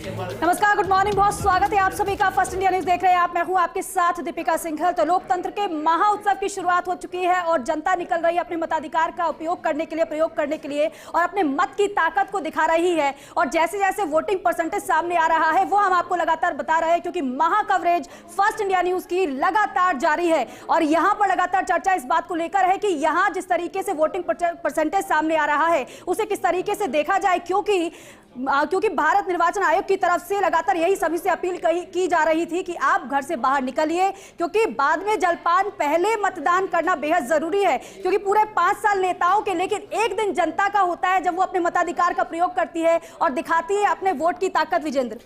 नमस्कार, good morning, बहुत स्वागत है आप सभी का। फर्स्ट इंडिया न्यूज देख रहे हैं आप, मैं हूं आपके साथ दीपिका सिंघल। तो लोकतंत्र के महा उत्सव की शुरुआत हो चुकी है और जनता निकल रही है अपने मताधिकार का उपयोग करने के लिए, प्रयोग करने के लिए और अपने मत की ताकत को दिखा रही है। और जैसे जैसे वोटिंग परसेंटेज सामने आ रहा है वो हम आपको लगातार बता रहे हैं, क्योंकि महा कवरेज फर्स्ट इंडिया न्यूज की लगातार जारी है। और यहाँ पर लगातार चर्चा इस बात को लेकर है कि यहाँ जिस तरीके से वोटिंग परसेंटेज सामने आ रहा है उसे किस तरीके से देखा जाए, क्योंकि भारत निर्वाचन आयोग की तरफ से लगातार यही सभी से अपील की जा रही थी कि आप घर से बाहर निकलिए, क्योंकि बाद में जलपान, पहले मतदान करना बेहद जरूरी है। क्योंकि पूरे 5 साल नेताओं के, लेकिन एक दिन जनता का होता है जब वो अपने मताधिकार का प्रयोग करती है और दिखाती है अपने वोट की ताकत। विजेंद्र,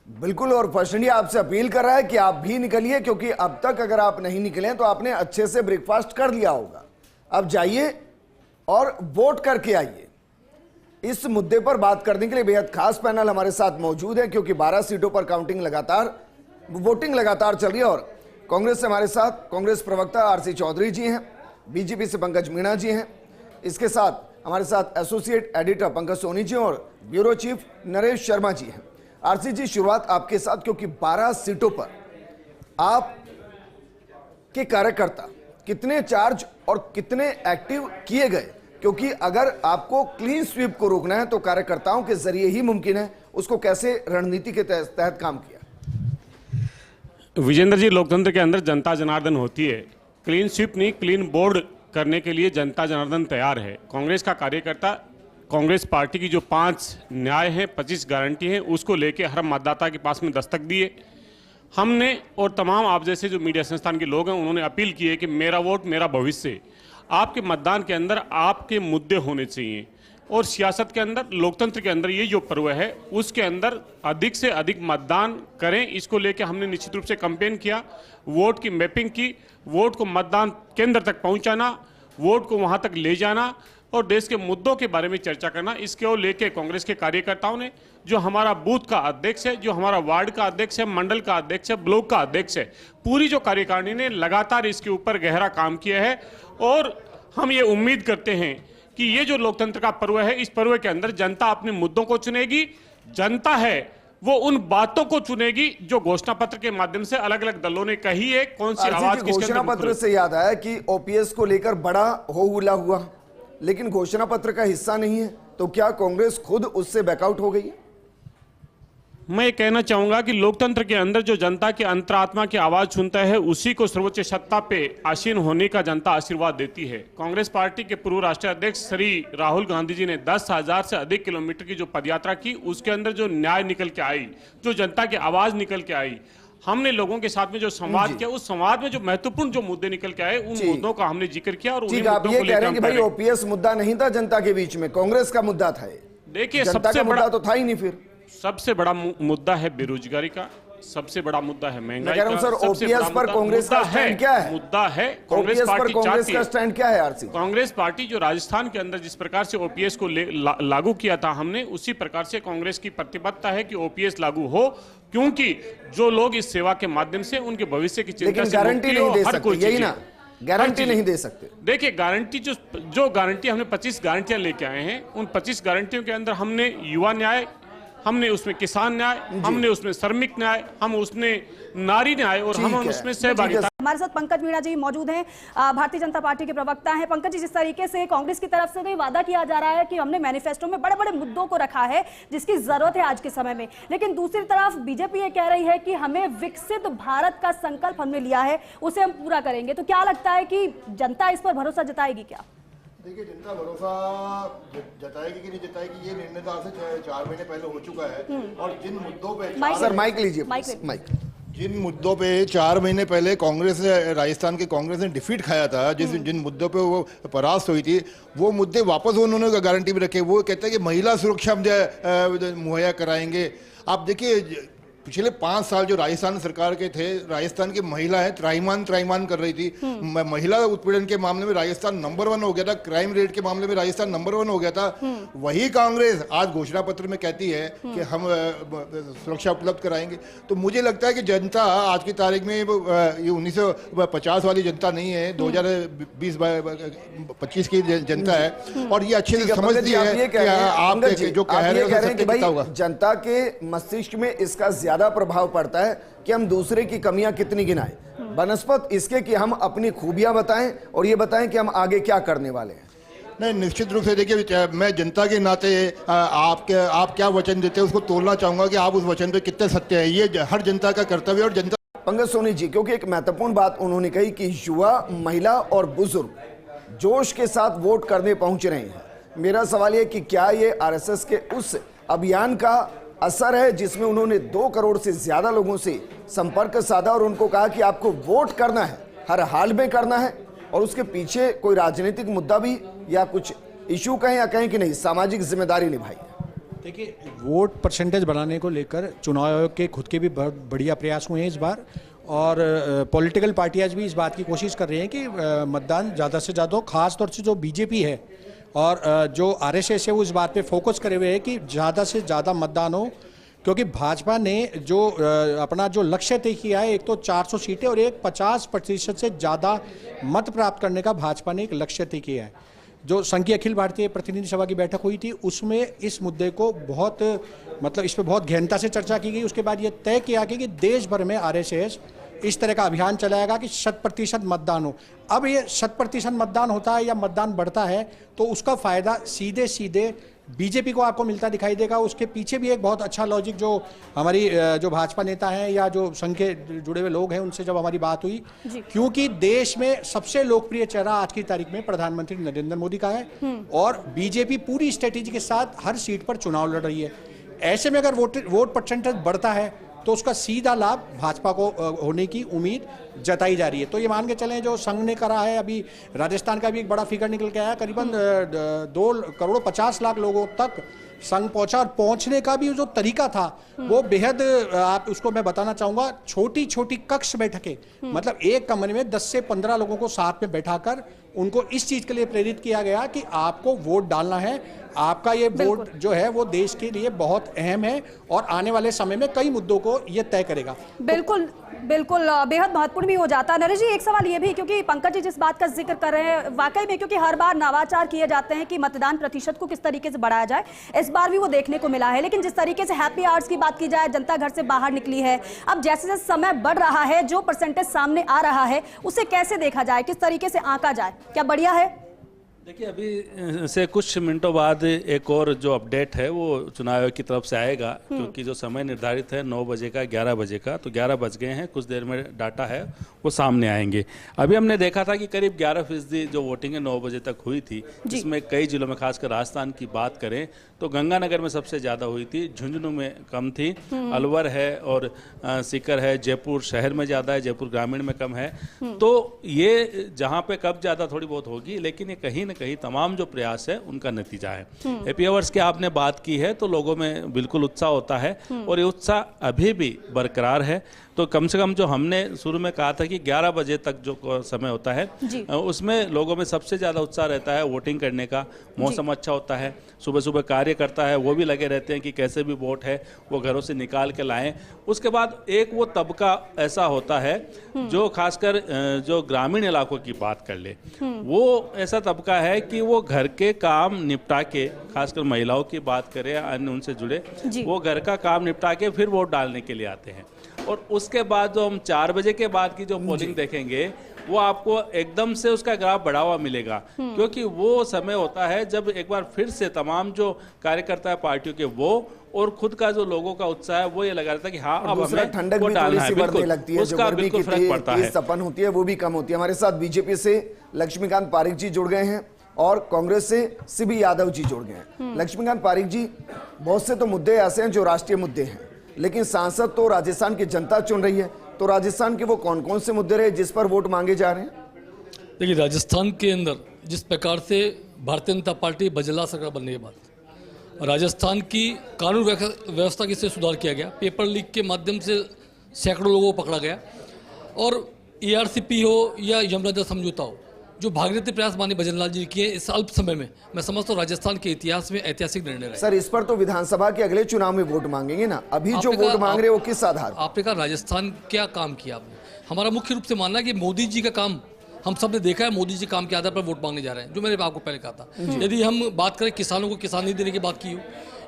बिल्कुल, और फर्स्ट इंडिया आपसे अपील कर रहा है कि आप भी निकलिए, क्योंकि अब तक अगर आप नहीं निकले तो आपने अच्छे से ब्रेकफास्ट कर लिया होगा। अब जाइए और वोट करके आइए। इस मुद्दे पर बात करने के लिए बेहद खास पैनल हमारे साथ मौजूद है, क्योंकि 12 सीटों पर वोटिंग लगातार चल रही है। और कांग्रेस से हमारे साथ कांग्रेस प्रवक्ता आरसी चौधरी जी हैं, बीजेपी से पंकज मीणा जी हैं, इसके साथ हमारे साथ एसोसिएट एडिटर पंकज सोनी जी और ब्यूरो चीफ नरेश शर्मा जी हैं। आरसी जी, शुरुआत आपके साथ, क्योंकि 12 सीटों पर आप के कार्यकर्ता कितने चार्ज और कितने एक्टिव किए गए, क्योंकि अगर आपको क्लीन स्वीप को रोकना है तो कार्यकर्ताओं के जरिए ही मुमकिन है, उसको कैसे रणनीति के तहत काम किया? विजेंद्र जी, लोकतंत्र के अंदर जनता जनार्दन होती है। क्लीन स्वीप नहीं, क्लीन बोर्ड करने के लिए जनता जनार्दन तैयार है। कांग्रेस का कार्यकर्ता कांग्रेस पार्टी की जो 5 न्याय है, 25 गारंटी है, उसको लेके हर मतदाता के पास में दस्तक दिए हमने। और तमाम आप जैसे जो मीडिया संस्थान के लोग हैं उन्होंने अपील की है कि मेरा वोट मेरा भविष्य। आपके मतदान के अंदर आपके मुद्दे होने चाहिए। और सियासत के अंदर, लोकतंत्र के अंदर ये जो पर्व है उसके अंदर अधिक से अधिक मतदान करें, इसको लेके हमने निश्चित रूप से कैंपेन किया। वोट की मैपिंग की, वोट को मतदान केंद्र तक पहुंचाना, वोट को वहां तक ले जाना और देश के मुद्दों के बारे में चर्चा करना। इसको लेके कांग्रेस के कार्यकर्ताओं ने, जो हमारा बूथ का अध्यक्ष है, जो हमारा वार्ड का अध्यक्ष है, मंडल का अध्यक्ष है, ब्लॉक का अध्यक्ष है, पूरी जो कार्यकारिणी ने लगातार इसके ऊपर गहरा काम किया है। और हम ये उम्मीद करते हैं कि ये जो लोकतंत्र का पर्व है, इस पर्व के अंदर जनता अपने मुद्दों को चुनेगी। जनता है वो उन बातों को चुनेगी जो घोषणा पत्र के माध्यम से अलग अलग दलों ने कही है। कौन सी आवाज किसके घोषणा पत्र से याद आया कि ओपीएस को लेकर बड़ा हो हुला हुआ, लेकिन घोषणा पत्र का हिस्सा नहीं है, तो क्या कांग्रेस खुद उससे बैकआउट हो गई है? मैं ये कहना चाहूंगा कि लोकतंत्र के अंदर जो जनता की अंतरात्मा की आवाज सुनता है उसी को सर्वोच्च सत्ता पे आसीन होने का जनता आशीर्वाद देती है। कांग्रेस पार्टी के पूर्व राष्ट्रीय अध्यक्ष श्री राहुल गांधी जी ने 10,000 से अधिक किलोमीटर की जो पदयात्रा की, उसके अंदर जो न्याय निकल के आई, जो जनता की आवाज निकल के आई, हमने लोगों के साथ में जो संवाद किया, उस संवाद में जो महत्वपूर्ण जो मुद्दे निकल के आए, उन मुद्दों का हमने जिक्र किया। और उन्हीं मुद्दों को लेकर कि भाई ओपीएस मुद्दा नहीं था जनता के बीच में, कांग्रेस का मुद्दा था। देखिए, सबसे बड़ा तो था ही नहीं। फिर सबसे बड़ा मुद्दा है बेरोजगारी का, सबसे बड़ा मुद्दा है महंगाई का। सर, ओपीएस पर कांग्रेस का स्टैंड क्या है? मुद्दा है कांग्रेस पार्टी चाहती है। स्टैंड क्या है आरसी? कांग्रेस पार्टी जो राजस्थान के अंदर जिस प्रकार से ओपीएस को लागू किया था हमने, उसी प्रकार से कांग्रेस की प्रतिबद्धता है कि ओपीएस लागू हो, क्योंकि जो लोग इस सेवा के माध्यम से उनके भविष्य की चिंता से गारंटी नहीं दे सकते, यही ना, गारंटी नहीं दे सकते। देखिए, गारंटी जो गारंटी हमने 25 गारंटियां लेके आए हैं, उन 25 गारंटियों के अंदर हमने युवा न्याय, हमने उसमें किसान न्याय, हमने उसमें श्रमिक न्याय, हम उसमें नारी न्याय और हम उसमें सहभागिता। हमारे साथ पंकज मीणा जी मौजूद हैं, भारतीय जनता पार्टी के प्रवक्ता हैं। पंकज जी, जिस तरीके से कांग्रेस की तरफ से तो वादा किया जा रहा है कि हमने मैनिफेस्टो में बड़े बड़े मुद्दों को रखा है जिसकी जरूरत है आज के समय में, लेकिन दूसरी तरफ बीजेपी ये कह रही है कि हमें विकसित भारत का संकल्प हमने लिया है, उसे हम पूरा करेंगे। तो क्या लगता है कि जनता इस पर भरोसा जताएगी क्या? देखिए, जनता भरोसा जताएगी कि नहीं जताएगी, ये निर्णय तो आज से 4 महीने पहले हो चुका है। और जिन मुद्दों पे सर माइक लीजिए, माइक। जिन मुद्दों पे 4 महीने पहले कांग्रेस, राजस्थान के कांग्रेस ने डिफीट खाया था, जिन मुद्दों पे वो परास्त हुई थी, वो मुद्दे वापस उन्होंने गारंटी में रखे। वो कहते हैं कि महिला सुरक्षा मुहैया कराएंगे। आप देखिए, पिछले 5 साल जो राजस्थान सरकार के थे, राजस्थान की महिलाएं त्राईमान कर रही थी। महिला उत्पीड़न के मामले में राजस्थान नंबर 1 हो गया था, क्राइम रेट के मामले में राजस्थान नंबर 1 हो गया था। वही कांग्रेस आज घोषणा पत्र में कहती है कि हम सुरक्षा उपलब्ध कराएंगे। तो मुझे लगता है कि जनता आज की तारीख में ये 1950 वाली जनता नहीं है, 2020-25 की जनता है, और ये अच्छे से समझती है कि आप जो कह रहे हो कि भाई जनता के मस्तिष्क में इसका ज्यादा प्रभाव पड़ता है कि हम दूसरे की कमियां कितनी गिनाएं, बनस्पत इसके कि हम अपनी खूबियां बताएं और ये बताएं कि हम आगे क्या करने वाले हैं। नहीं, निश्चित रूप से देखिए, मैं जनता के नाते आप क्या वचन देते हैं उसको तोलना चाहूंगा कि आप उस वचन पे कितने सत्य हैं। ये हर जनता का कर्तव्य है। और जनता पंकज सोनी जी, क्योंकि एक महत्वपूर्ण बात उन्होंने कही कि युवा, महिला और बुजुर्ग जोश के साथ वोट करने पहुंच रहे हैं। मेरा सवाल यह कि क्या ये आरएसएस के उस अभियान का असर है जिसमें उन्होंने 2 करोड़ से ज्यादा लोगों से संपर्क साधा और उनको कहा कि आपको वोट करना है, हर हाल में करना है, और उसके पीछे कोई राजनीतिक मुद्दा भी या कुछ इशू कहें या कहें कि नहीं, सामाजिक जिम्मेदारी निभाई? देखिए, वोट परसेंटेज बढ़ाने को लेकर चुनाव आयोग के खुद के भी बहुत बढ़िया प्रयास हुए हैं इस बार, और पॉलिटिकल पार्टियां भी इस बात की कोशिश कर रही हैं कि मतदान ज़्यादा से ज़्यादा हो। खास तौर से जो बीजेपी है और जो आरएसएस है वो इस बात पे फोकस करे हुए है कि ज़्यादा से ज़्यादा मतदान हो, क्योंकि भाजपा ने जो अपना जो लक्ष्य तय किया है, एक तो 400 सीटें और एक 50% से ज़्यादा मत प्राप्त करने का भाजपा ने एक लक्ष्य तय किया है। जो संघ की अखिल भारतीय प्रतिनिधि सभा की बैठक हुई थी उसमें इस मुद्दे को बहुत इस पर बहुत गहनता से चर्चा की गई। उसके बाद ये तय किया गया कि देश भर में आरएसएस इस तरह का अभियान चलाएगा कि 100% मतदान हो। अब ये 100% मतदान होता है या मतदान बढ़ता है तो उसका फायदा सीधे सीधे बीजेपी को आपको मिलता दिखाई देगा। उसके पीछे भी एक बहुत अच्छा लॉजिक, जो हमारी जो भाजपा नेता हैं या जो संघ के जुड़े हुए लोग हैं उनसे जब हमारी बात हुई, क्योंकि देश में सबसे लोकप्रिय चेहरा आज की तारीख में प्रधानमंत्री नरेंद्र मोदी का है और बीजेपी पूरी स्ट्रेटेजी के साथ हर सीट पर चुनाव लड़ रही है। ऐसे में अगर वोट परसेंटेज बढ़ता है तो उसका सीधा लाभ भाजपा को होने की उम्मीद जताई जा रही है। तो ये मान के चलें जो संघ ने करा है, अभी राजस्थान का भी एक बड़ा फिगर निकल के आया, करीबन 2 करोड़ 50 लाख लोगों तक संघ पहुंचा, और पहुंचने का भी जो तरीका था वो बेहद, आप उसको मैं बताना चाहूंगा, छोटी छोटी कक्ष बैठकें, मतलब एक कमरे में 10 से 15 लोगों को साथ में बैठाकर उनको इस चीज के लिए प्रेरित किया गया कि आपको वोट डालना है, आपका ये वोट जो है वो देश के लिए बहुत अहम है और आने वाले समय में कई मुद्दों को ये तय करेगा। बिल्कुल बिल्कुल, बेहद महत्वपूर्ण भी हो जाता है। नरेश जी, एक सवाल ये भी, क्योंकि पंकज जी जिस बात का जिक्र कर रहे हैं वाकई में, क्योंकि हर बार नवाचार किए जाते हैं कि मतदान प्रतिशत को किस तरीके से बढ़ाया जाए, इस बार भी वो देखने को मिला है। लेकिन जिस तरीके से हैप्पी आवर्स की बात की जाए, जनता घर से बाहर निकली है, अब जैसे जैसे समय बढ़ रहा है, जो परसेंटेज सामने आ रहा है उसे कैसे देखा जाए, किस तरीके से आंका जाए, क्या बढ़िया है? देखिए, अभी से कुछ मिनटों बाद एक और जो अपडेट है वो चुनाव आयोग की तरफ से आएगा, क्योंकि जो समय निर्धारित है 9 बजे का 11 बजे का, तो 11 बज गए हैं, कुछ देर में डाटा है वो सामने आएंगे। अभी हमने देखा था कि करीब 11% जो वोटिंग है 9 बजे तक हुई थी, जिसमें कई जिलों में, खासकर राजस्थान की बात करें तो गंगानगर में सबसे ज़्यादा हुई थी, झुंझुनू में कम थी, अलवर है और सीकर है, जयपुर शहर में ज़्यादा है, जयपुर ग्रामीण में कम है। तो ये जहाँ पे कब ज़्यादा थोड़ी बहुत होगी, लेकिन ये कहीं ना कहीं तमाम जो प्रयास है उनका नतीजा है। हैप्पी आवर्स की आपने बात की है तो लोगों में बिल्कुल उत्साह होता है और ये उत्साह अभी भी बरकरार है। तो कम से कम जो हमने शुरू में कहा था कि 11 बजे तक जो समय होता है उसमें लोगों में सबसे ज़्यादा उत्साह रहता है वोटिंग करने का। मौसम अच्छा होता है, सुबह सुबह कार्यकर्ता है वो भी लगे रहते हैं कि कैसे भी वोट है वो घरों से निकाल के लाएं। उसके बाद एक वो तबका ऐसा होता है जो खासकर जो ग्रामीण इलाकों की बात कर ले, वो ऐसा तबका है कि वो घर के काम निपटा के, खासकर महिलाओं की बात करें अन्य उनसे जुड़े, वो घर का काम निपटा के फिर वोट डालने के लिए आते हैं। और उसके बाद जो हम 4 बजे के बाद की जो पोलिंग देखेंगे वो आपको एकदम से उसका ग्राफ बढ़ा हुआ मिलेगा, क्योंकि वो समय होता है जब एक बार फिर से तमाम जो कार्यकर्ता है पार्टियों के वो और खुद का जो लोगों का उत्साह है वो ये लगा रहता है कि हाँ अब हमें ठंडक वो भी डालना थोड़ी सी बढ़ने लगती है, उसका बिल्कुल फर्क पड़ता है, सपन होती है वो भी कम होती है। हमारे साथ बीजेपी से लक्ष्मीकांत पारिक जी जुड़ गए हैं और कांग्रेस से सीबी यादव जी जुड़ गए हैं। लक्ष्मीकांत पारिक जी, बहुत से तो मुद्दे ऐसे हैं जो राष्ट्रीय मुद्दे हैं, लेकिन सांसद तो राजस्थान की जनता चुन रही है, तो राजस्थान के वो कौन कौन से मुद्दे रहे जिस पर वोट मांगे जा रहे हैं? देखिए, राजस्थान के अंदर जिस प्रकार से भारतीय जनता पार्टी बजला सरकार बनने के बाद राजस्थान की कानून व्यवस्था की से सुधार किया गया, पेपर लीक के माध्यम से सैकड़ों लोगों को पकड़ा गया, और ARCP हो या यमुनानगर समझौता हो, जो भागीरथी प्रयास माननीय भजनलाल जी किए इस अल्प समय में, मैं समझता हूँ राजस्थान के इतिहास में ऐतिहासिक निर्णय रहे। सर, इस पर तो विधानसभा के अगले चुनाव में वोट मांगेंगे ना, अभी जो वोट मांग रहे हो किस आधार पर? आपने कहा राजस्थान क्या काम किया आपने, हमारा मुख्य रूप से मानना है कि मोदी जी का काम हम सब ने देखा है, मोदी जी काम के आधार पर वोट मांगने जा रहे हैं, जो मैंने आपको पहले कहा था। यदि हम बात करें किसानों को किसान नहीं देने की बात की हो,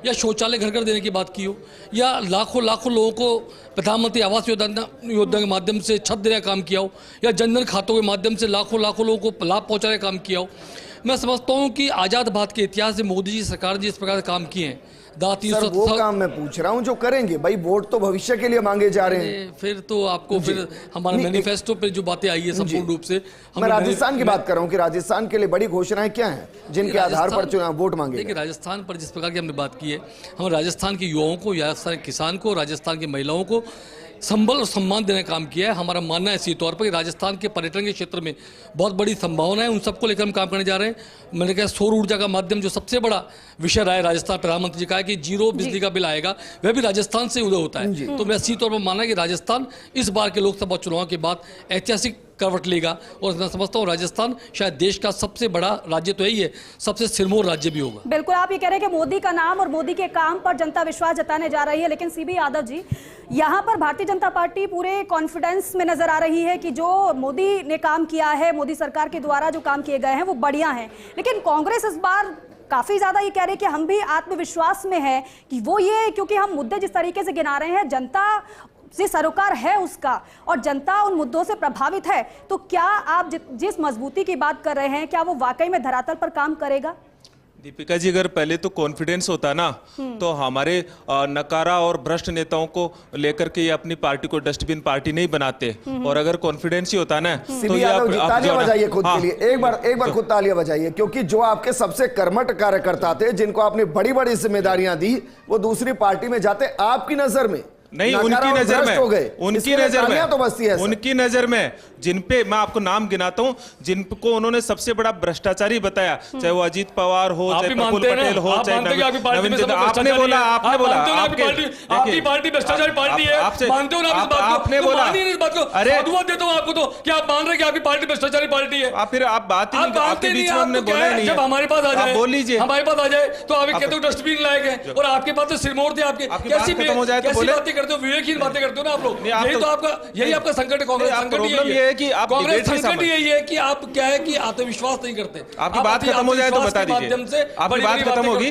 या शौचालय घर घर देने की बात की हो, या लाखों लाखों लोगों को प्रधानमंत्री आवास योजना के माध्यम से छत देने का काम किया हो, या जनधन खातों के माध्यम से लाखों लाखों लोगों को लाभ पहुंचाने का काम किया हो, मैं समझता हूँ कि आज़ाद भारत के इतिहास से मोदी जी सरकार जी इस प्रकार से काम किए हैं। सर, वो काम मैं पूछ रहा हूँ जो करेंगे, भाई वोट तो भविष्य के लिए मांगे जा रहे हैं। फिर तो आपको फिर हमारे मैनिफेस्टो पे जो बातें आई है संपूर्ण रूप से, मैं राजस्थान की बात कर रहा हूँ कि राजस्थान के लिए बड़ी घोषणाएं क्या हैं जिनके आधार पर चुनाव वोट मांगे? देखिए, राजस्थान पर जिस प्रकार की हमने बात की है, हम राजस्थान के युवाओं को, राजस्थान के किसान को, राजस्थान की महिलाओं को संबल और सम्मान देने का काम किया है। हमारा मानना है इसी तौर पर कि राजस्थान के पर्यटन के क्षेत्र में बहुत बड़ी संभावना है, उन सबको लेकर हम काम करने जा रहे हैं। मैंने कहा सौर ऊर्जा का माध्यम जो सबसे बड़ा विषय रहा है, राजस्थान प्रधानमंत्री जी का है कि 0 बिजली का बिल आएगा, वह भी राजस्थान से उदय होता है। तो मैं इसी तौर पर मानना है कि राजस्थान इस बार के लोकसभा चुनाव के बाद ऐतिहासिक करवट लेगा, और मैं समझता हूँ राजस्थान शायद देश का सबसे बड़ा राज्य तो यही है, सबसे सिरमौर राज्य भी होगा। बिल्कुल, आप ये कह रहे हैं कि मोदी का नाम और मोदी के काम पर जनता विश्वास जताने जा रही है, लेकिन सीबी यादव जी, यहाँ पर भारतीय जनता पार्टी पूरे कॉन्फिडेंस में नजर आ रही है कि जो मोदी ने काम किया है, मोदी सरकार के द्वारा जो काम किए गए हैं वो बढ़िया हैं, लेकिन कांग्रेस इस बार काफी ज्यादा ये कह रही है कि हम भी आत्मविश्वास में है कि वो ये, क्योंकि हम मुद्दे जिस तरीके से गिना रहे हैं, जनता से सरोकार है उसका और जनता उन मुद्दों से प्रभावित है, तो क्या आप जिस मजबूती की बात कर रहे हैं, क्या वो वाकई में धरातल पर काम करेगा? दीपिका जी, अगर पहले तो कॉन्फिडेंस होता ना, तो हमारे नकारा और भ्रष्ट नेताओं को लेकर के ये अपनी पार्टी को डस्टबिन पार्टी नहीं बनाते, और अगर कॉन्फिडेंस ही होता ना तो ये आप तालियां बजाइए खुद के लिए, एक बार खुद तालियां बजाइए, क्योंकि जो आपके सबसे कर्मठ कार्यकर्ता थे, जिनको आपने बड़ी बड़ी जिम्मेदारियां दी, वो दूसरी पार्टी में जाते आपकी नजर में नहीं, उनकी नजर में, उनकी नजर में जिन पे मैं आपको नाम गिनाता हूं, जिनको उन्होंने सबसे बड़ा भ्रष्टाचारी बताया, चाहे वो अजीत पवार हो, चाहे प्रफुल्ल पटेल हो, चाहे आपने बोला आपकी पार्टी भ्रष्टाचारी पार्टी है, मानते हो ना इस बात को? आपने बोला, अरे साधुवाद देता हूं आपको, तो क्या आप मान रहे कि आपकी पार्टी भ्रष्टाचारी पार्टी है? फिर आप बात ही आपके बीच में हमने बोला नहीं। जब हमारे पास आ जाए, बोल लीजिए, हमारे पास आ जाए तो आप कहते हो डस्टबिन लाए गए, और आपके पास तो सिरमौर थे आपके। कैसी बातें करते हो, विवेकहीन बातें करते हो ना आप लोग। यही तो आपका, यही आपका संकट है, कांग्रेस संकट यही है कि आप कांग्रेस संकट यही है कि आप क्या है कि आत्मविश्वास नहीं करते। आपकी बात खत्म हो जाए तो बता दीजिए, आपकी बात खत्म होगी।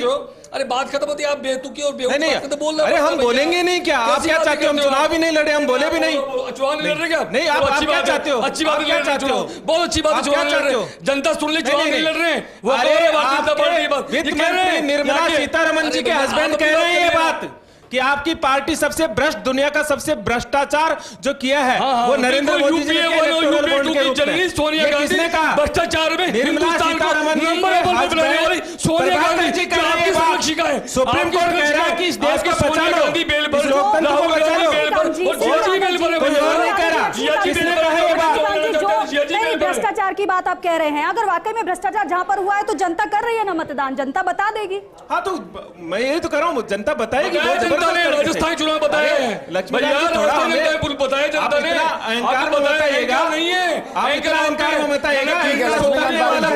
अरे बात खत्म होती है, आप बेतुकी और बेवकूफ बोल रहे हो। अरे हम बोलेंगे नहीं क्या? आप क्या चाहते हो? हम चुनाव भी नहीं लड़े, हम बोले भी नहीं। चुनाव नहीं लड़ रहे क्या? नहीं, आप क्या चाहते हो? अच्छी बात क्या चाहते हो? बहुत अच्छी बात है, चुनाव नहीं लड़ रहे, जनता सुन ले, चुनाव नहीं लड़ रहे। वित्त मंत्री निर्मला सीतारमण जी के हस्बैंड कह रहे हैं ये बात कि आपकी पार्टी सबसे भ्रष्ट, दुनिया का सबसे भ्रष्टाचार जो किया है वो नरेंद्र मोदी जी ने किसने कहा? भ्रष्टाचार में निर्मला सीतारमण सोनिया गांधी जी सुप्रीम कोर्ट कह रहा है कि इस देश को बचा लो, इस लोकतंत्र को बचा लो। किसने कहा ये बात? भ्रष्टाचार की बात आप कह रहे हैं, अगर वाकई में भ्रष्टाचार जहां पर हुआ है तो जनता कर रही है ना मतदान, जनता बता देगी। हाँ, तो मैं यही तो कर रहा हूँ, जनता बताएगी। राजस्थान चुनाव बताया है, बताया जनता ने, अहंकार बताइएगा नहीं है, अहंकार में बताइएगा।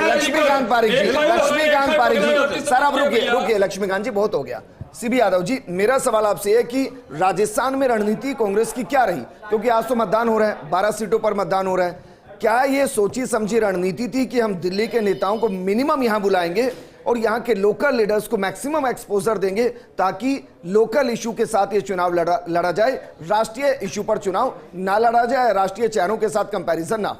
लक्ष्मीकांत पारिक जी, सर आप रुकिए लक्ष्मीकांत जी, बहुत हो गया। सीबी यादव जी, मेरा सवाल आपसे है कि राजस्थान में रणनीति कांग्रेस की क्या रही, क्योंकि आज तो मतदान हो रहा है, 12 सीटों पर मतदान हो रहा है, क्या ये सोची समझी रणनीति थी कि हम दिल्ली के नेताओं को मिनिमम यहां बुलाएंगे और यहाँ के लोकल लीडर्स को मैक्सिमम एक्सपोजर देंगे ताकि लोकल इशू के साथ ये चुनाव लड़ा जाए, राष्ट्रीय इशू पर चुनाव ना लड़ा जाए, राष्ट्रीय चेहरों के साथ कंपैरिजन ना हो?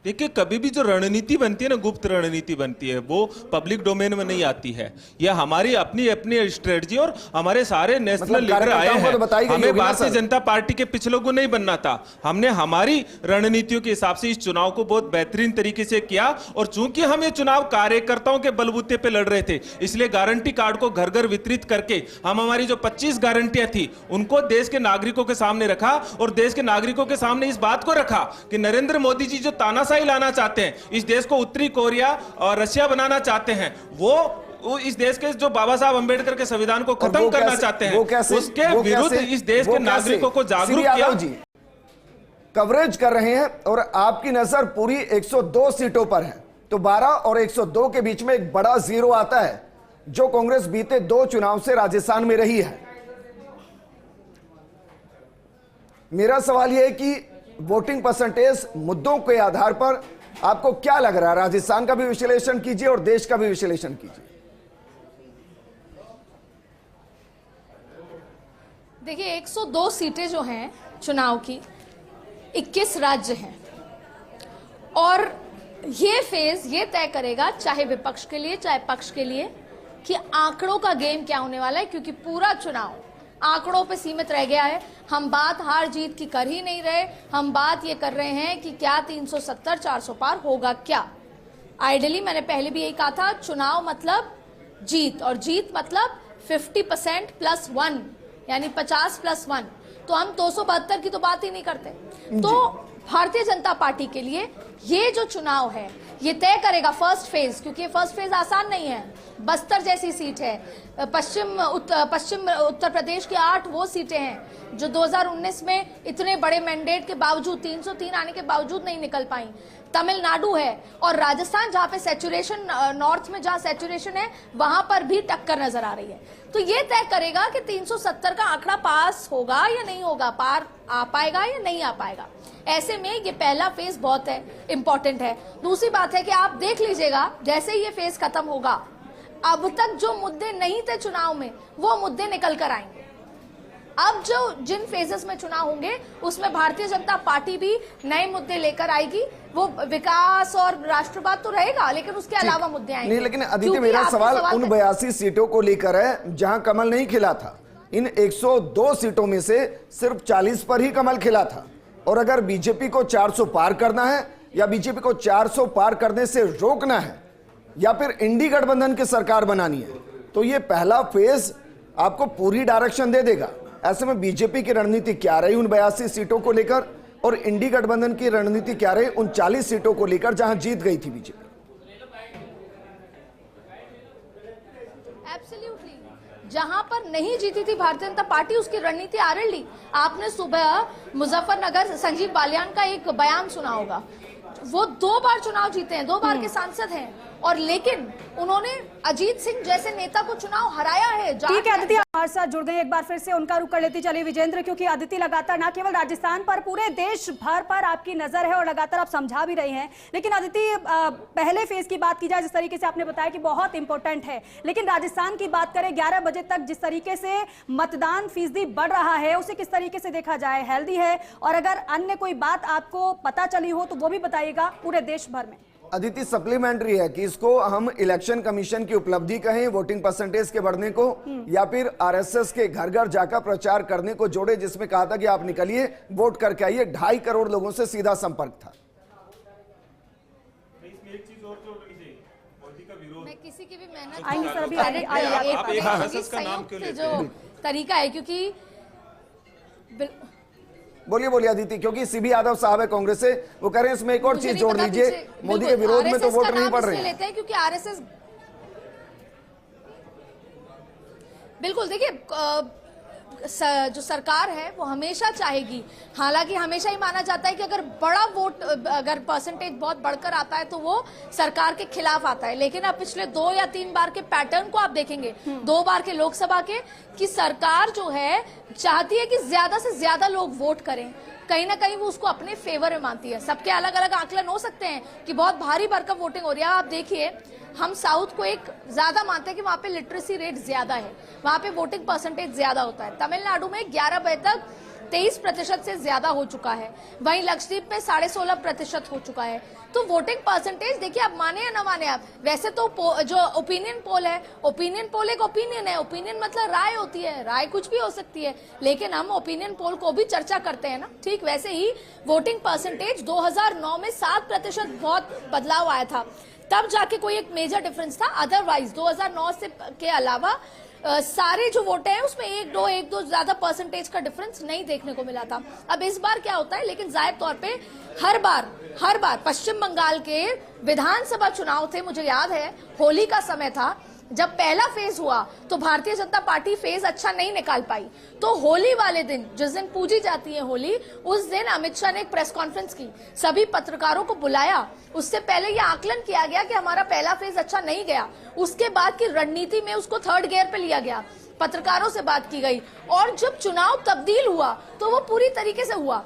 देखिए, कभी भी जो रणनीति बनती है ना, गुप्त रणनीति बनती है, वो पब्लिक डोमेन में नहीं आती है। यह हमारी अपनी अपनी स्ट्रेटजी, और हमारे सारे नेशनल लीडर आए हैं। हमें भारतीय जनता पार्टी के पिछलों को नहीं बनना था, हमने हमारी रणनीतियों के हिसाब से इस चुनाव को बहुत बेहतरीन तरीके से किया। और चूंकि हम ये चुनाव कार्यकर्ताओं के बलबूते पे लड़ रहे थे, इसलिए गारंटी कार्ड को घर घर वितरित करके हम हमारी जो 25 गारंटियां थी उनको देश के नागरिकों के सामने रखा, और देश के नागरिकों के सामने इस बात को रखा कि नरेंद्र मोदी जी जो तानाशाही लाना चाहते हैं, इस देश को उत्तरी कोरिया और रशिया बनाना चाहते हैं, वो वो इस देश के जो बाबा साहब अंबेडकर के संविधान को खत्म करना चाहते हैं, उसके विरुद्ध इस देश के नागरिकों को जागरूक किया। कवरेज कर रहे हैं और आपकी नजर पूरी 102 सीटों पर है, तो 12 और 102 के बीच में एक बड़ा जीरो आता है जो कांग्रेस बीते 2 चुनाव से राजस्थान में रही है। मेरा सवाल यह है कि वोटिंग परसेंटेज मुद्दों के आधार पर आपको क्या लग रहा है? राजस्थान का भी विश्लेषण कीजिए और देश का भी विश्लेषण कीजिए। देखिए 102 सीटें जो हैं चुनाव की, 21 राज्य हैं और ये फेज ये तय करेगा चाहे विपक्ष के लिए चाहे पक्ष के लिए कि आंकड़ों का गेम क्या होने वाला है, क्योंकि पूरा चुनाव आंकड़ों पे सीमित रह गया है। हम बात हार जीत की कर ही नहीं रहे, हम बात ये कर रहे हैं कि क्या 370 400 पार होगा क्या। आइडियली मैंने पहले भी यही कहा था, चुनाव मतलब जीत और जीत मतलब 50% +1 यानी 50 +1। तो हम 272 की तो बात ही नहीं करते। तो भारतीय जनता पार्टी के लिए ये जो चुनाव है ये तय करेगा फर्स्ट फेज, क्योंकि फर्स्ट फेज आसान नहीं है। बस्तर जैसी सीट है, पश्चिम उत्तर प्रदेश की 8 वो सीटें हैं जो 2019 में इतने बड़े मैंडेट के बावजूद 303 आने के बावजूद नहीं निकल पाई। तमिलनाडु है और राजस्थान जहां पे सैचुरेशन, नॉर्थ में जहां सैचुरेशन है वहां पर भी टक्कर नजर आ रही है। तो ये तय करेगा कि 370 का आंकड़ा पास होगा या नहीं होगा, पार आ पाएगा या नहीं आ पाएगा। ऐसे में ये पहला फेज बहुत है, इंपॉर्टेंट है। दूसरी बात है कि आप देख लीजिएगा जैसे ही ये फेज खत्म होगा, अब तक जो मुद्दे नहीं थे चुनाव में वो मुद्दे निकल कर आएंगे। अब जो जिन फेजेस में चुनाव होंगे उसमें भारतीय जनता पार्टी भी नए मुद्दे लेकर आएगी। वो विकास और राष्ट्रवाद तो रहेगा, लेकिन उसके अलावा मुद्दे आएंगे। नहीं, लेकिन अदिति मेरा सवाल उन 82 सीटों को लेकर है जहां कमल नहीं खिला था। इन 102 सीटों में से सिर्फ 40 पर ही कमल खिला था। और अगर बीजेपी को 400 पार करना है या बीजेपी को 400 पार करने से रोकना है या फिर इंडी गठबंधन की सरकार बनानी है, तो ये पहला फेज आपको पूरी डायरेक्शन दे देगा। ऐसे में बीजेपी की रणनीति क्या रही उन 82 सीटों को लेकर और इंडी गठबंधन की रणनीति क्या रही उन 40 सीटों को लेकर जहां जीत गई थी बीजेपी? एब्सोल्युटली, जहां पर नहीं जीती थी भारतीय जनता पार्टी उसकी रणनीति आरएलडी। आपने सुबह मुजफ्फरनगर संजीव बालियान का एक बयान सुना होगा। वो 2 बार चुनाव जीते हैं, 2 बार के सांसद हैं, और लेकिन उन्होंने अजीत सिंह जैसे नेता को चुनाव हराया है। ठीक है अदिति, हमारे साथ जुड़ गए। एक बार फिर से उनका रुख कर लेती चली विजेंद्र, क्योंकि अदिति लगातार न केवल राजस्थान पर पूरे देश भर पर आपकी नजर है और लगातार आप समझा भी रही हैं। लेकिन अदिति, पहले फेज की बात की जाए, जिस तरीके से आपने बताया कि बहुत इंपॉर्टेंट है, लेकिन राजस्थान की बात करें 11 बजे तक जिस तरीके से मतदान फीसदी बढ़ रहा है उसे किस तरीके से देखा जाए? हेल्दी है? और अगर अन्य कोई बात आपको पता चली हो तो वो भी बताइएगा पूरे देश भर में। अदिति, सप्लीमेंट्री है कि इसको हम इलेक्शन कमीशन की उपलब्धि कहें वोटिंग परसेंटेज के बढ़ने को, या फिर आरएसएस के घर घर जाकर प्रचार करने को जोड़े, जिसमें कहा था कि आप निकलिए वोट करके आइए। 2.5 करोड़ लोगों से सीधा संपर्क था। मैं किसी की भी मेहनत जो तरीका है, क्योंकि बोलिए बोलिए अदिति, क्योंकि सीबी यादव साहब है कांग्रेस से, वो कह रहे हैं इसमें एक और चीज जोड़ लीजिए, मोदी के विरोध में तो वोट नहीं पड़ रहे हैं। क्योंकि आरएसएस, बिल्कुल, देखिए जो सरकार है वो हमेशा चाहेगी, हालांकि हमेशा ही माना जाता है कि अगर बड़ा वोट, अगर परसेंटेज बहुत बढ़कर आता है तो वो सरकार के खिलाफ आता है। लेकिन अब पिछले 2 या 3 बार के पैटर्न को आप देखेंगे, 2 बार के लोकसभा के, कि सरकार जो है चाहती है कि ज्यादा से ज्यादा लोग वोट करें। कहीं ना कहीं वो उसको अपने फेवर में मानती है। सबके अलग अलग आकलन हो सकते हैं कि बहुत भारी भरकम वोटिंग हो रही है। आप देखिए, हम साउथ को एक ज्यादा मानते हैं कि वहां पे लिटरेसी रेट ज्यादा है, वहां पे वोटिंग परसेंटेज ज्यादा होता है। तमिलनाडु में 11 बजे तक 23% से ज्यादा हो चुका है, वहीं लक्षद्वीप में 16.5% हो चुका है। तो वोटिंग परसेंटेज देखिए, आप माने या ना माने, आप वैसे तो जो ओपिनियन पोल है, ओपिनियन पोल एक ओपिनियन है, ओपिनियन मतलब राय होती है, राय कुछ भी हो सकती है, लेकिन हम ओपिनियन पोल को भी चर्चा करते हैं ना। ठीक वैसे ही वोटिंग परसेंटेज 2009 में 7% बहुत बदलाव आया था, तब जाके कोई एक मेजर डिफरेंस था। अदरवाइज 2009 से के अलावा सारे जो वोट हैं उसमें 1-2 ज्यादा परसेंटेज का डिफरेंस नहीं देखने को मिला था। अब इस बार क्या होता है, लेकिन जाहिर तौर पे हर बार पश्चिम बंगाल के विधानसभा चुनाव थे, मुझे याद है होली का समय था, जब पहला फेज हुआ तो भारतीय जनता पार्टी फेज अच्छा नहीं निकाल पाई, तो होली वाले दिन, जिस दिन पूजी जाती है होली, उस दिन अमित शाह ने एक प्रेस कॉन्फ्रेंस की, सभी पत्रकारों को बुलाया। उससे पहले यह आकलन किया गया कि हमारा पहला फेज अच्छा नहीं गया, उसके बाद की रणनीति में उसको थर्ड गियर पे लिया गया, पत्रकारों से बात की गई, और जब चुनाव तब्दील हुआ तो वो पूरी तरीके से हुआ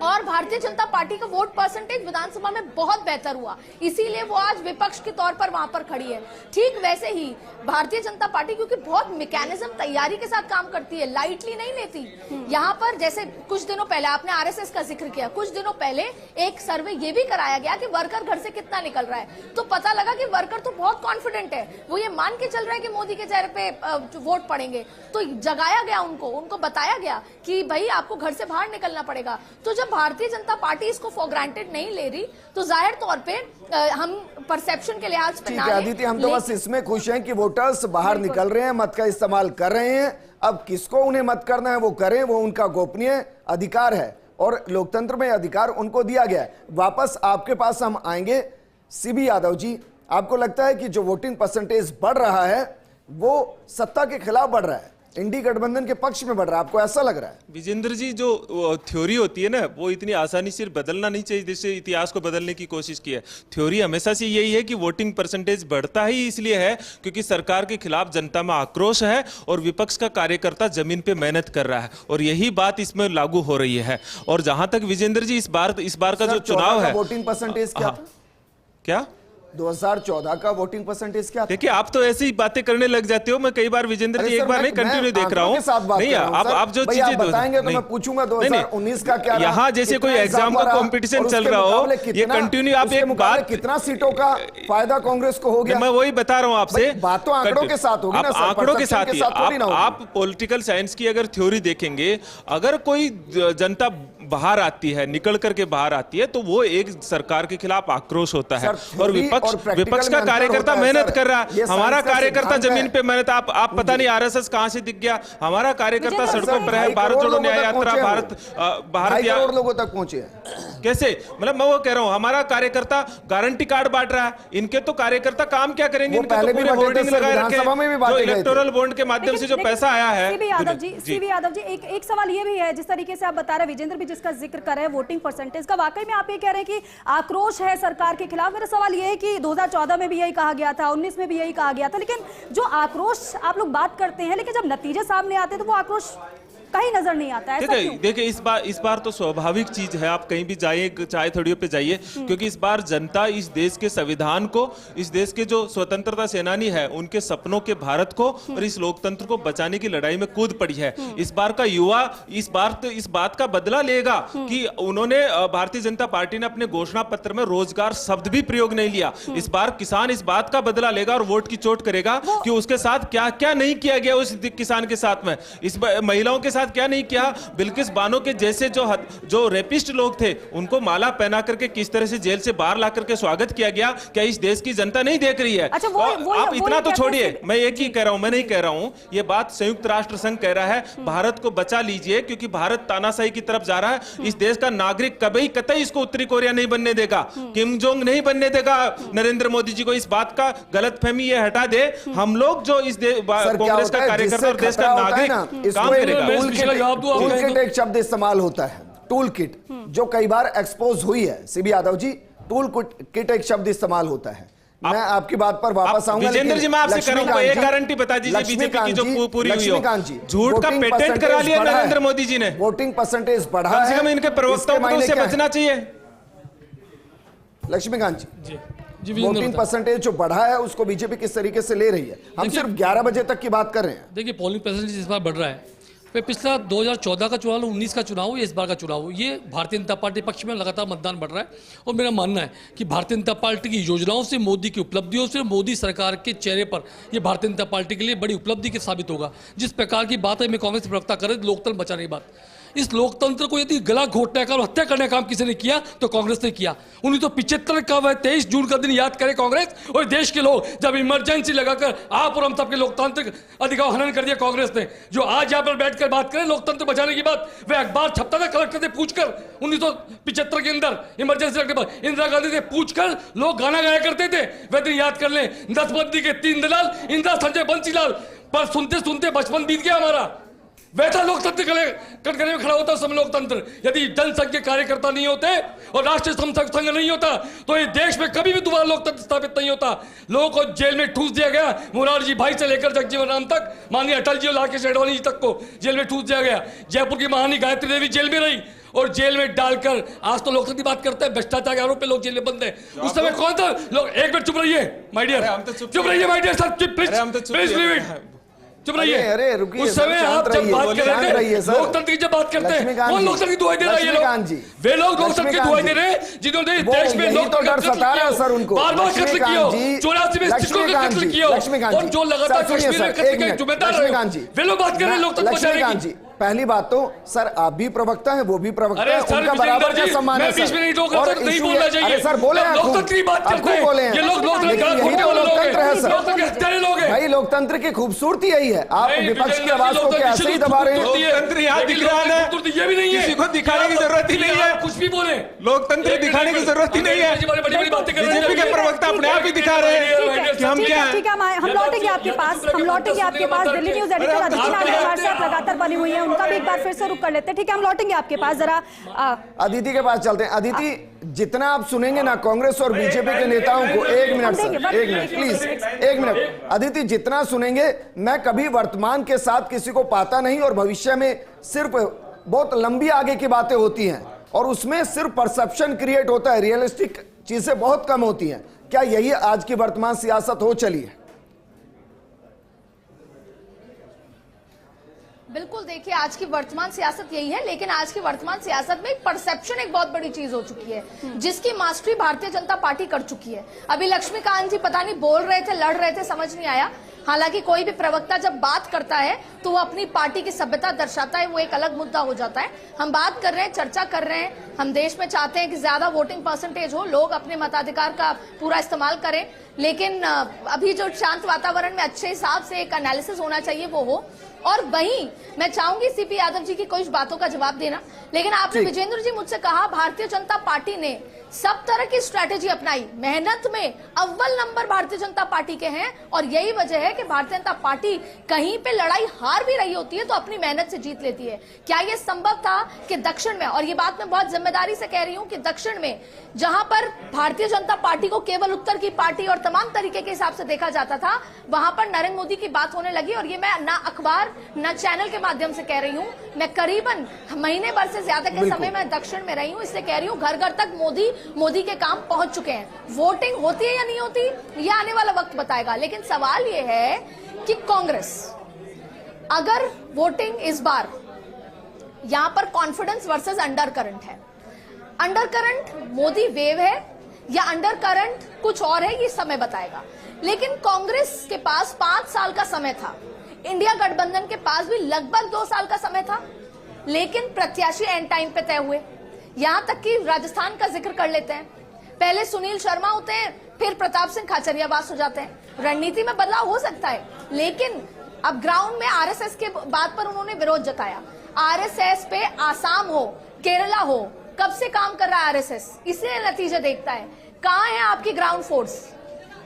और भारतीय जनता पार्टी का वोट परसेंटेज विधानसभा में बहुत बेहतर हुआ, इसीलिए वो आज विपक्ष के तौर पर वहां पर खड़ी है। ठीक वैसे ही भारतीय जनता पार्टी क्योंकि बहुत मैकेनिज्म तैयारी के साथ काम करती है, लाइटली नहीं लेती। यहाँ पर जैसे कुछ दिनों पहले आपने आरएसएस का जिक्र किया, कुछ दिनों पहले एक सर्वे ये भी कराया गया कि वर्कर घर से कितना निकल रहा है, तो पता लगा कि वर्कर तो बहुत कॉन्फिडेंट है, वो ये मान के चल रहा है कि मोदी के चेहरे पे वोट पड़ेंगे। तो जगाया गया उनको बताया गया कि भाई आपको घर से बाहर निकलना पड़ेगा। तो जब भारतीय जनता पार्टी इसको फॉर ग्रांटेड नहीं ले रही, तो जाहिर तौर पे हम परसेप्शन के लिहाज पे ना लें। आदित्य, हम तो बस इसमें खुश हैं कि वोटर्स बाहर निकल रहे हैं, मत का इस्तेमाल कर रहे हैं। अब किसको उन्हें मत करना है वो करें, वो उनका गोपनीय अधिकार है और लोकतंत्र में अधिकार उनको दिया गया है। वापस आपके पास हम आएंगे। सीबी यादव जी, आपको लगता है कि जो वोटिंग परसेंटेज बढ़ रहा है वो सत्ता के खिलाफ बढ़ रहा है, इंडी गठबंधन के पक्ष में बढ़ रहा है, आपको ऐसा लग रहा है? विजेंद्र जी, जो थ्योरी होती है ना, वो इतनी आसानी से बदलना नहीं चाहिए जैसे इतिहास को बदलने की कोशिश की है। थ्योरी हमेशा से यही है कि वोटिंग परसेंटेज बढ़ता ही इसलिए है क्योंकि सरकार के खिलाफ जनता में आक्रोश है और विपक्ष का कार्यकर्ता जमीन पे मेहनत कर रहा है, और यही बात इसमें लागू हो रही है। और जहां तक विजेंद्र जी इस बार का जो चुनाव है, वोटिंग परसेंटेज क्या था? क्या 2014 का वोटिंग परसेंटेज क्या था? देखिए, आप तो ऐसी बातें करने लग जाते हो। मैं कई बार विजेंद्र जी, एक बार नहीं, कंटिन्यू देख रहा हूँ। नहीं, आप जो चीजें बताएंगे तो मैं पूछूंगा 2019 का क्या, यहाँ जैसे कोई एग्जाम का कंपटीशन चल रहा हो, ये कंटिन्यू आप एक बात, कितना सीटों का फायदा कांग्रेस को हो गया, मैं वही बता रहा हूँ आपसे। बात तो आंकड़ों के साथ होगी ना, आंकड़ों के साथ ही। आप पॉलिटिकल साइंस की अगर थ्योरी देखेंगे, अगर कोई जनता बाहर आती है, निकल करके बाहर आती है, तो वो एक सरकार के खिलाफ आक्रोश होता है, और विपक्ष का कार्यकर्ता मेहनत कर रहा है। हमारा कार्यकर्ता जमीन पे मेहनत, आप पता नहीं आरएसएस कहां से दिख गया, हमारा कार्यकर्ता सड़कों पर है। भारत जोड़ो न्याय यात्रा, भारत करोड़ लोगों तक पहुंचे कैसे? मतलब मैं वो कह रहा हूं, हमारा कार्यकर्ता गारंटी कार्ड बांट रहा है, इनके तो कार्यकर्ता काम क्या करेंगे? इनके तो पूरे होर्डिंग लगाए रखे, जो इलेक्टोरल बॉन्ड के माध्यम से जो पैसा आया है। सीबी यादव जी, एक सवाल ये भी है, जिस तरीके से आप बता रहे हैं, विजेंद्र भी जिसका जिक्र कर रहे हैं वोटिंग परसेंटेज का, वाकई में आप ये कह रहे हैं कि आक्रोश है सरकार के खिलाफ। मेरा सवाल ये है कि 2014 में भी यही कहा गया था, 19 में भी यही कहा गया था, लेकिन जो आक्रोश आप लोग बात करते हैं, लेकिन जब नतीजे सामने आते हैं तो वो आक्रोश कहीं नजर नहीं आता है। देखिए, इस बार तो स्वाभाविक चीज है, आप कहीं भी जाइए, चाय थोड़ियों पे जाइए, क्योंकि इस बार जनता इस देश के संविधान को, इस देश के जो स्वतंत्रता सेनानी है उनके सपनों के भारत को और इस लोकतंत्र को बचाने की लड़ाई में कूद पड़ी है। इस बार का युवा इस बात का बदला लेगा कि उन्होंने, भारतीय जनता पार्टी ने अपने घोषणा पत्र में रोजगार शब्द भी प्रयोग नहीं लिया। इस बार किसान इस बात का बदला लेगा और वोट की चोट करेगा कि उसके साथ क्या क्या नहीं किया गया उस किसान के साथ में, इस महिलाओं के साथ क्या नहीं किया। बिल्किस बानो के जैसे जो रेपिस्ट लोग थे उनको माला पहना करके किस तरह से जेल से बाहर ला करके स्वागत किया गया, क्या इस देश की जनता नहीं देख रही है? अच्छा, आप इतना तो छोड़िए, मैं एक ही कह रहा हूं, मैं नहीं कह रहा हूं, ये बात संयुक्त राष्ट्र संघ कह रहा है, भारत को बचा लीजिए क्योंकि भारत तानाशाही की तरफ जा रहा है। इस देश का नागरिक कभी कतई इसको उत्तरी कोरिया नहीं बनने देगा, किम जोंग नहीं बनने देगा नरेंद्र मोदी जी को। इस बात का गलतफहमी ये हटा दे। हम लोग जो इस कांग्रेस का कार्यकर्ता और देश का नागरिक काम करेगा। टूल किट एक शब्द इस्तेमाल होता है, टूल किट, जो कई बार एक्सपोज हुई है। CB Yadav ji, tool kit एक शब्द इस्तेमाल होता है। मैं आपकी बात पर वापस आऊंगा। विजेंद्र जी, मैं आपसे करूंगा, एक गारंटी बता दीजिए बीजेपी की जो पूरी हुई हो। झूठ का पेटेंट करा लिया नरेंद्र मोदी जी ने, वोटिंग परसेंटेज बढ़ा है, कम से कम इनके प्रवक्ताओं को उससे बचना चाहिए। लक्ष्मीकांत जी, वोटिंग परसेंटेज जो बढ़ा है उसको बीजेपी किस तरीके से ले रही है? हम सिर्फ 11 बजे तक की बात कर रहे हैं। देखिए, पोलिंग परसेंटेज इस बार बढ़ रहा है। पिछला 2014 का चुनाव, 19 का चुनाव, ये इस बार का चुनाव, ये भारतीय जनता पार्टी पक्ष में लगातार मतदान बढ़ रहा है। और मेरा मानना है कि भारतीय जनता पार्टी की योजनाओं से, मोदी की उपलब्धियों से, मोदी सरकार के चेहरे पर ये भारतीय जनता पार्टी के लिए बड़ी उपलब्धि के साबित होगा। जिस प्रकार की बात है मैं कांग्रेस प्रवक्ता कर रहे, लोकतंत्र बचाने की बात, इस लोकतंत्र को यदि गला घोटने का और हत्या करने का काम किसी ने किया तो कांग्रेस ने किया। 1975 का वह 23 जून का दिन याद करे कांग्रेस और देश के लोग, जब इमरजेंसी लगाकर आप और हम सबके लोकतांत्रिक अधिकार हनन कर दिया कांग्रेस ने। जो आज यहाँ पर बैठकर बात करें लोकतंत्र बचाने की बात, वह अखबार छपता था कलेक्टर से पूछकर 1975 के अंदर इमरजेंसी लगने पर इंदिरा गांधी से पूछकर लोग गाना गाया करते थे। वह दिन याद कर लें, नसबंदी के 3 दलाल इंदिरा, संजय, बंसीलाल पर सुनते सुनते बचपन बीत गया हमारा। वैसा लोकतंत्र कटघरे में खड़ा होता समय लोकतंत्र। यदि जनसंघ के कार्यकर्ता नहीं होते और राष्ट्रीय संघ नहीं होता तो ये देश में कभी भी दोबारा लोकतंत्र स्थापित नहीं होता। लोगों को जेल में ठूस दिया गया, मुरारजी भाई से लेकर जगजीवन राम तक, माननीय अटल जी और राकेश अडवाणी जी तक को जेल में ठूस दिया गया। जयपुर की महारानी गायत्री देवी जेल में रही और जेल में डालकर आज तो लोकतंत्र की बात करते हैं, भ्रष्टाचार के आरोप पे लोग जेल में बंद है। उस समय कौन था लोग? एक मिनट चुप रहिए माय डियर, चुप रहिए my dear sir, please leave it, चुप रहिए। अरे रुकिए, उस समय आप जब बात कर रहे थे लोकतंत्र की जब बात करते हैं, कौन लोकतंत्र की दुहाई दे रहा है? ये लोग, वे लोग लोकतंत्र की दुहाई दे रहे हैं जिन्होंने देश में लोकतंत्र बार-बार कत्ल किया, 84 में सिखों का कत्ल किया और जो लगातार कश्मीर में कत्ल के जिम्मेदार रहे, वे लोग बात कर रहे हैं लोकतंत्र बचाने की। पहली बात तो सर आप भी प्रवक्ता हैं, वो भी प्रवक्ता है, उनका बराबर का सम्मान है सर। और नहीं बोलना चाहिए सर, बोले हैं लोकतंत्र की बात करते हैं, बोले हैं, ये लोग लोकतंत्र है सर। भाई लोकतंत्र की खूबसूरती यही है, आप विपक्ष की आवाज को कैसे ही दबा रहे हैं। लोकतंत्र यहाँ दिख रहा है, ये भी नहीं है, किसी को दिखाने की जरूरत ही नहीं है, कुछ भी बोले लोकतंत्र दिखाने की जरूरत ही नहीं है। बीजेपी के प्रवक्ता अपने आप ही दिखा रहे हैं कि हम क्या हैं। ठीक है, हम लौटेंगे आपके पास, दिल्ली न्यूज एडिटर अदिति नागर हमारे साथ लगातार बनी हुई है, उनका भी एक बार फिर से रुक कर लेते हैं। ठीक है, हम लौटेंगे आपके पास, जरा अदिति के पास चलते हैं। अदिति, जितना आप सुनेंगे ना कांग्रेस और बीजेपी के नेताओं को, एक मिनट सर, एक मिनट प्लीज, एक मिनट अदिति, जितना सुनेंगे, मैं कभी वर्तमान के साथ किसी को पाता नहीं और भविष्य में सिर्फ बहुत लंबी आगे की बातें होती हैं और उसमें सिर्फ परसेप्शन क्रिएट होता है, रियलिस्टिक चीजें बहुत कम होती हैं। क्या यही आज की वर्तमान सियासत हो चली है? बिल्कुल, देखिए आज की वर्तमान सियासत यही है, लेकिन आज की वर्तमान सियासत में परसेप्शन एक बहुत बड़ी चीज हो चुकी है जिसकी मास्टरी भारतीय जनता पार्टी कर चुकी है। अभी लक्ष्मीकांत जी पता नहीं बोल रहे थे, लड़ रहे थे, समझ नहीं आया। हालांकि कोई भी प्रवक्ता जब बात करता है तो वो अपनी पार्टी की सभ्यता दर्शाता है, वो एक अलग मुद्दा हो जाता है। हम बात कर रहे हैं, चर्चा कर रहे हैं, हम देश में चाहते हैं कि ज्यादा वोटिंग परसेंटेज हो, लोग अपने मताधिकार का पूरा इस्तेमाल करें, लेकिन अभी जो शांत वातावरण में अच्छे हिसाब से एक एनालिसिस होना चाहिए वो हो। और वहीं मैं चाहूंगी सीपी यादव जी की कुछ बातों का जवाब देना, लेकिन आपने विजेंद्र जी मुझसे कहा भारतीय जनता पार्टी ने सब तरह की स्ट्रैटेजी अपनाई, मेहनत में अव्वल नंबर भारतीय जनता पार्टी के हैं और यही वजह है कि भारतीय जनता पार्टी कहीं पे लड़ाई हार भी रही होती है तो अपनी मेहनत से जीत लेती है। क्या यह संभव था कि दक्षिण में, और ये बात मैं बहुत जिम्मेदारी से कह रही हूं कि दक्षिण में जहां पर भारतीय जनता पार्टी को केवल उत्तर की पार्टी और तमाम तरीके के हिसाब से देखा जाता था, वहां पर नरेंद्र मोदी की बात होने लगी। और ये मैं ना अखबार ना चैनल के माध्यम से कह रही हूं, मैं करीबन महीने भर से ज्यादा के समय में दक्षिण में रही हूं, इसलिए कह रही हूं घर घर तक मोदी के काम पहुंच चुके हैं। वोटिंग होती है या नहीं होती ये आने वाला वक्त बताएगा, लेकिन सवाल ये है कि कांग्रेस अगर वोटिंग इस बार यहां पर कॉन्फिडेंस वर्सेस अंडर करंट है, अंडर करंट मोदी वेव है या अंडर करंट कुछ और है, ये समय बताएगा। लेकिन कांग्रेस के पास 5 साल का समय था, इंडिया गठबंधन के पास भी लगभग 2 साल का समय था, लेकिन प्रत्याशी एंड टाइम पे तय हुए। यहां तक कि राजस्थान का जिक्र कर लेते हैं, पहले सुनील शर्मा होते हैं, फिर प्रताप सिंह खाचरियावास हो जाते हैं। रणनीति में बदलाव हो सकता है, लेकिन अब ग्राउंड में आरएसएस के बात पर उन्होंने विरोध जताया। आरएसएस पे आसाम हो, केरला हो, कब से काम कर रहा है आरएसएस, इसलिए नतीजे देखता है। कहां है आपकी ग्राउंड फोर्स?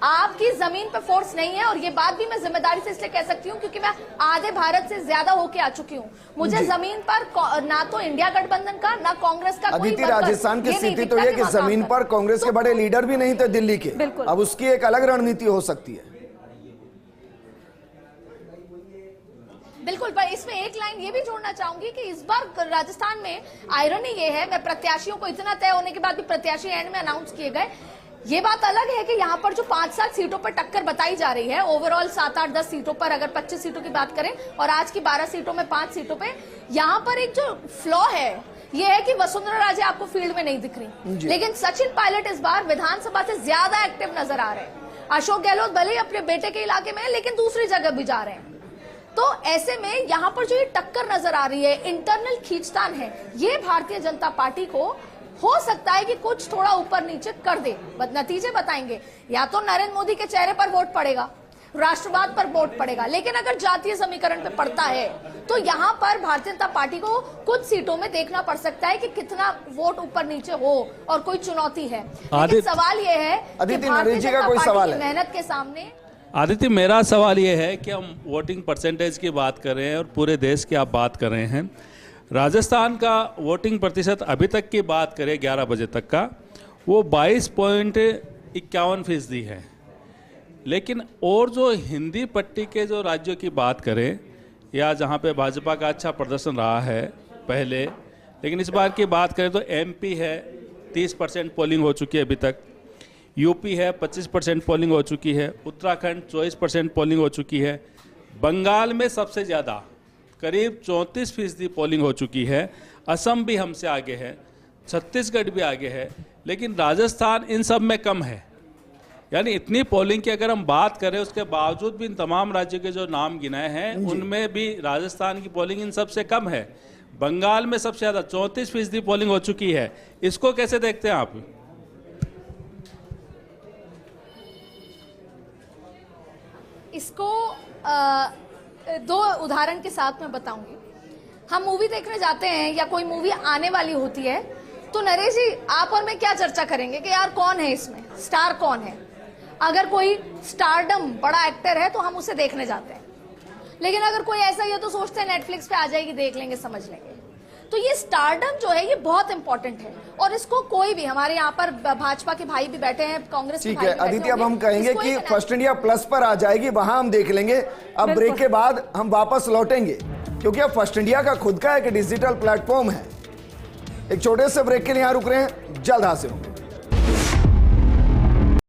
आपकी जमीन पे फोर्स नहीं है। और ये बात भी मैं जिम्मेदारी से इसलिए कह सकती हूँ क्योंकि मैं आधे भारत से ज्यादा होके आ चुकी हूँ। मुझे जमीन पर ना तो इंडिया गठबंधन का ना कांग्रेस का कोई अदिति, राजस्थान की स्थिति तो ये कि जमीन पर कांग्रेस के बड़े लीडर भी नहीं थे दिल्ली के, अब उसकी एक अलग रणनीति हो सकती है। बिल्कुल, पर इसमें एक लाइन ये भी जोड़ना चाहूंगी कि इस बार राजस्थान में आयरनी ये है, मैं प्रत्याशियों को इतना तय होने के बाद भी प्रत्याशी एंड में अनाउंस किए गए। ये बात अलग है कि यहाँ पर जो 5-7 सीटों पर टक्कर बताई जा रही है, ओवरऑल 7-8-10 सीटों पर, अगर 25 सीटों की बात करें और आज की 12 सीटों में 5 सीटों पे, यहाँ पर एक जो फ्लॉ है ये है कि वसुंधरा राजे आपको फील्ड में नहीं दिख रही, लेकिन सचिन पायलट इस बार विधानसभा से ज्यादा एक्टिव नजर आ रहे हैं। अशोक गहलोत भले ही अपने बेटे के इलाके में है लेकिन दूसरी जगह भी जा रहे हैं। तो ऐसे में यहां पर जो ये टक्कर नजर आ रही है, इंटरनल खींचतान है, ये भारतीय जनता पार्टी को हो सकता है कि कुछ थोड़ा ऊपर नीचे कर दे। नतीजे बताएंगे, या तो नरेंद्र मोदी के चेहरे पर वोट पड़ेगा, राष्ट्रवाद पर वोट पड़ेगा, लेकिन अगर जातीय समीकरण पे पड़ता है तो यहां पर भारतीय जनता पार्टी को कुछ सीटों में देखना पड़ सकता है कि कितना वोट ऊपर नीचे हो और कोई चुनौती है। लेकिन सवाल यह है कि भारतीय जनता पार्टी की मेहनत के सामने। आदित्य, मेरा सवाल ये है कि हम वोटिंग परसेंटेज की बात कर रहे हैं और पूरे देश की आप बात कर रहे हैं। राजस्थान का वोटिंग प्रतिशत अभी तक की बात करें 11 बजे तक का, वो 22.51% है। लेकिन और जो हिंदी पट्टी के जो राज्यों की बात करें, या जहाँ पे भाजपा का अच्छा प्रदर्शन रहा है पहले, लेकिन इस बार की बात करें तो एमपी है 30% पोलिंग हो चुकी है अभी तक, यूपी है 25% पोलिंग हो चुकी है, उत्तराखंड 24% पोलिंग हो चुकी है, बंगाल में सबसे ज़्यादा करीब 34% पोलिंग हो चुकी है, असम भी हमसे आगे है, छत्तीसगढ़ भी आगे है, लेकिन राजस्थान इन सब में कम है। यानी इतनी पोलिंग की अगर हम बात करें, उसके बावजूद भी इन तमाम राज्यों के जो नाम गिनाए हैं उनमें भी राजस्थान की पोलिंग इन सबसे कम है। बंगाल में सबसे ज़्यादा 34% पोलिंग हो चुकी है। इसको कैसे देखते हैं आप? इसको दो उदाहरण के साथ मैं बताऊंगी। हम मूवी देखने जाते हैं या कोई मूवी आने वाली होती है तो नरेश जी, आप और मैं क्या चर्चा करेंगे कि यार कौन है इसमें, स्टार कौन है। अगर कोई स्टारडम बड़ा एक्टर है तो हम उसे देखने जाते हैं, लेकिन अगर कोई ऐसा ही हो तो सोचते हैं नेटफ्लिक्स पे आ जाएगी, देख लेंगे, समझ लेंगे। तो ये स्टारडम जो है ये बहुत इंपॉर्टेंट है और इसको कोई भी, हमारे यहाँ पर भाजपा के भाई भी बैठे हैं, कांग्रेस के भाई भी बैठे हैं। अदिति, अब हम कहेंगे कि फर्स्ट इंडिया प्लस पर आ जाएगी, वहां हम देख लेंगे। अब ब्रेक के बाद हम वापस लौटेंगे क्योंकि अब फर्स्ट इंडिया का खुद का एक डिजिटल प्लेटफॉर्म है। एक छोटे से ब्रेक के लिए यहां रुक रहे हैं, जल्द हाजिर होंगे।